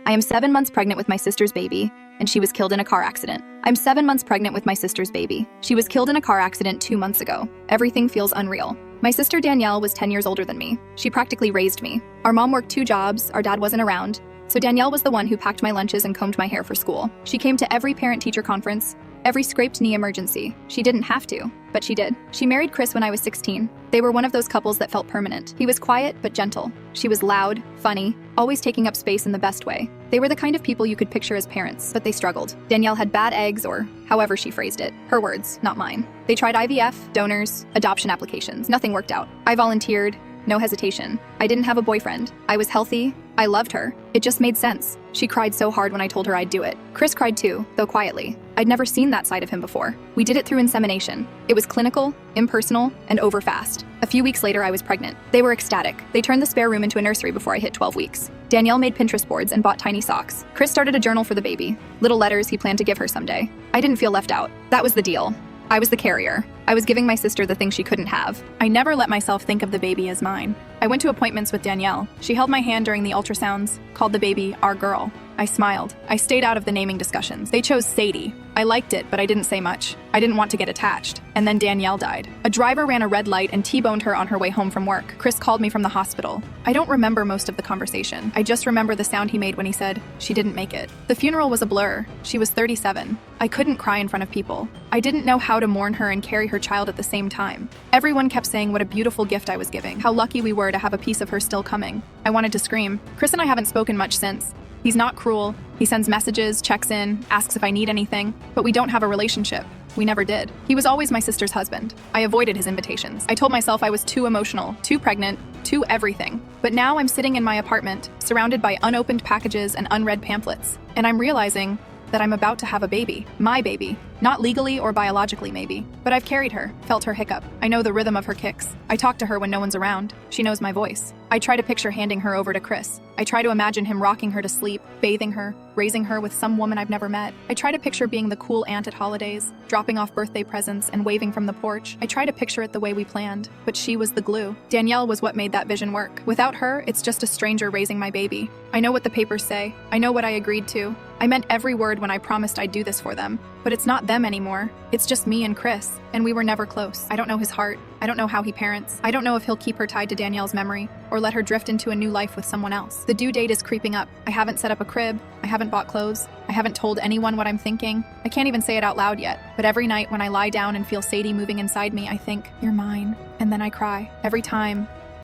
I am 7 months pregnant with my sister's baby, and she was killed in a car accident. I'm 7 months pregnant with my sister's baby. She was killed in a car accident 2 months ago. Everything feels unreal. My sister Danielle was 10 years older than me. She practically raised me. Our mom worked 2 jobs, our dad wasn't around, so Danielle was the one who packed my lunches and combed my hair for school. She came to every parent-teacher conference, every scraped knee emergency. She didn't have to, but she did. She married Chris when I was 16. They were one of those couples that felt permanent. He was quiet but gentle. She was loud, funny, always taking up space in the best way. They were the kind of people you could picture as parents, but they struggled. Danielle had bad eggs, or however she phrased it. Her words, not mine. They tried IVF, donors, adoption applications. Nothing worked out. I volunteered. No hesitation. I didn't have a boyfriend. I was healthy. I loved her. It just made sense. She cried so hard when I told her I'd do it. Chris cried too, though quietly. I'd never seen that side of him before. We did it through insemination. It was clinical, impersonal, and over fast. A few weeks later, I was pregnant. They were ecstatic. They turned the spare room into a nursery before I hit 12 weeks. Danielle made Pinterest boards and bought tiny socks. Chris started a journal for the baby. Little letters he planned to give her someday. I didn't feel left out. That was the deal. I was the carrier. I was giving my sister the thing she couldn't have. I never let myself think of the baby as mine. I went to appointments with Danielle. She held my hand during the ultrasounds, called the baby our girl. I smiled. I stayed out of the naming discussions. They chose Sadie. I liked it, but I didn't say much. I didn't want to get attached. And then Danielle died. A driver ran a red light and T-boned her on her way home from work. Chris called me from the hospital. I don't remember most of the conversation. I just remember the sound he made when he said, she didn't make it. The funeral was a blur. She was 37. I couldn't cry in front of people. I didn't know how to mourn her and carry her child at the same time. Everyone kept saying what a beautiful gift I was giving, how lucky we were to have a piece of her still coming. I wanted to scream. Chris and I haven't spoken much since. He's not cruel. He sends messages, checks in, asks if I need anything, but we don't have a relationship. We never did. He was always my sister's husband. I avoided his invitations. I told myself I was too emotional, too pregnant, too everything. But now I'm sitting in my apartment, surrounded by unopened packages and unread pamphlets, and I'm realizing that I'm about to have a baby. My baby. Not legally or biologically, maybe. But I've carried her, felt her hiccup. I know the rhythm of her kicks. I talk to her when no one's around. She knows my voice. I try to picture handing her over to Chris. I try to imagine him rocking her to sleep, bathing her, raising her with some woman I've never met. I try to picture being the cool aunt at holidays, dropping off birthday presents and waving from the porch. I try to picture it the way we planned, but she was the glue. Danielle was what made that vision work. Without her, it's just a stranger raising my baby. I know what the papers say. I know what I agreed to. I meant every word when I promised I'd do this for them. But it's not them anymore. It's just me and Chris, and we were never close. I don't know his heart. I don't know how he parents. I don't know if he'll keep her tied to Danielle's memory or let her drift into a new life with someone else. The due date is creeping up. I haven't set up a crib. I haven't bought clothes. I haven't told anyone what I'm thinking. I can't even say it out loud yet. But every night when I lie down and feel Sadie moving inside me, I think, you're mine. And then I cry. Every time,